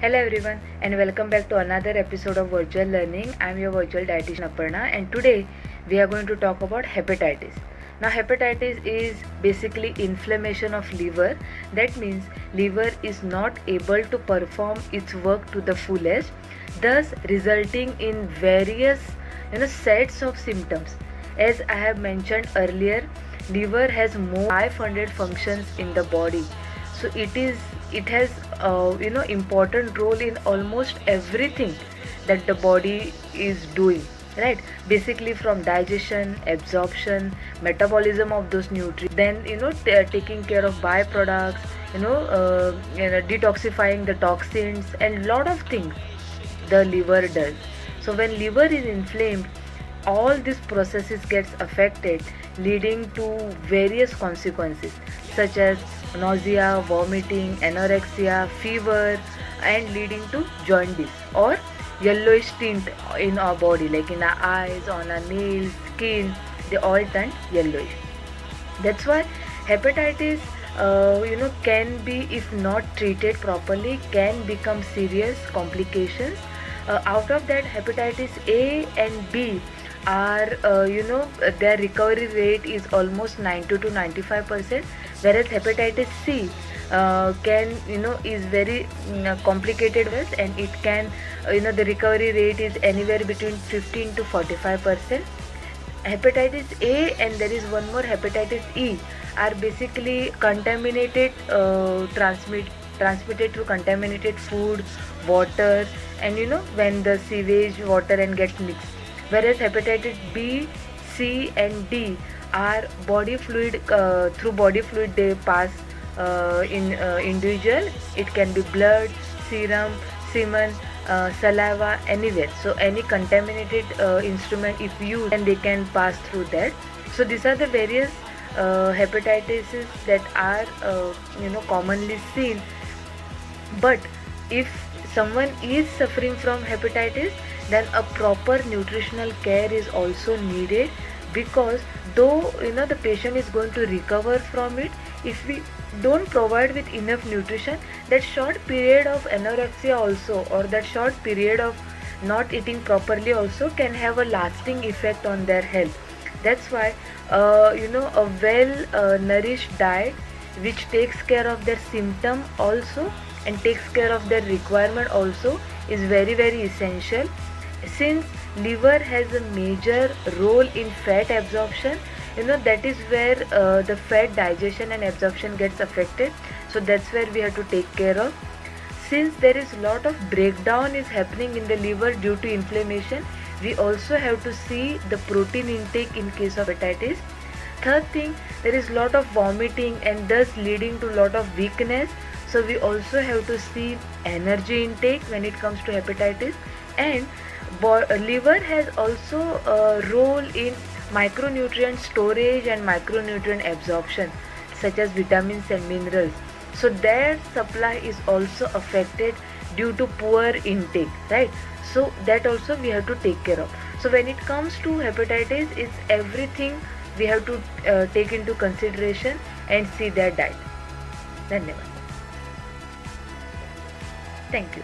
Hello everyone and welcome back to another episode of Virtual Learning. I am your virtual dietitian Aparna, and today we are going to talk about hepatitis. Now hepatitis is basically inflammation of liver. That means liver is not able to perform its work to the fullest, thus resulting in various sets of symptoms. As I have mentioned earlier, liver has more 500 functions in the body, so it has important role in almost everything that the body is doing, right? Basically from digestion, absorption, metabolism of those nutrients, then taking care of byproducts, detoxifying the toxins, and lot of things the liver does. So when liver is inflamed, all these processes gets affected, leading to various consequences such as nausea, vomiting, anorexia, fever, and leading to jaundice or yellowish tint in our body, like in our eyes, on our nails, skin. They all turn yellowish. That's why hepatitis can be, if not treated properly, can become serious complications. Out of that, hepatitis A and B are their recovery rate is almost 90 to 95%, whereas hepatitis C can is very complicated, and it can the recovery rate is anywhere between 15 to 45%. Hepatitis A and there is one more, hepatitis E, are basically contaminated, transmitted through contaminated food, water, and when the sewage water and gets mixed. Whereas hepatitis B, C, and D are body fluid, through body fluid they pass in individual. It can be blood, serum, semen, saliva, anywhere. So any contaminated instrument if used, then they can pass through that. So these are the various hepatitis that are commonly seen. But if someone is suffering from hepatitis, then a proper nutritional care is also needed, because though the patient is going to recover from it, if we don't provide with enough nutrition, that short period of anorexia also, or that short period of not eating properly also, can have a lasting effect on their health. That's why a well nourished diet which takes care of their symptom also and takes care of their requirement also is very very essential. Since liver has a major role in fat absorption, that is where the fat digestion and absorption gets affected. So that's where we have to take care of. Since there is a lot of breakdown is happening in the liver due to inflammation, we also have to see the protein intake in case of hepatitis. Third thing, there is lot of vomiting and thus leading to lot of weakness. So we also have to see energy intake when it comes to hepatitis. And liver has also a role in micronutrient storage and micronutrient absorption, such as vitamins and minerals. So their supply is also affected due to poor intake, right? So that also we have to take care of. So when it comes to hepatitis, it's everything we have to take into consideration and see their diet. Dhanyavad. Thank you.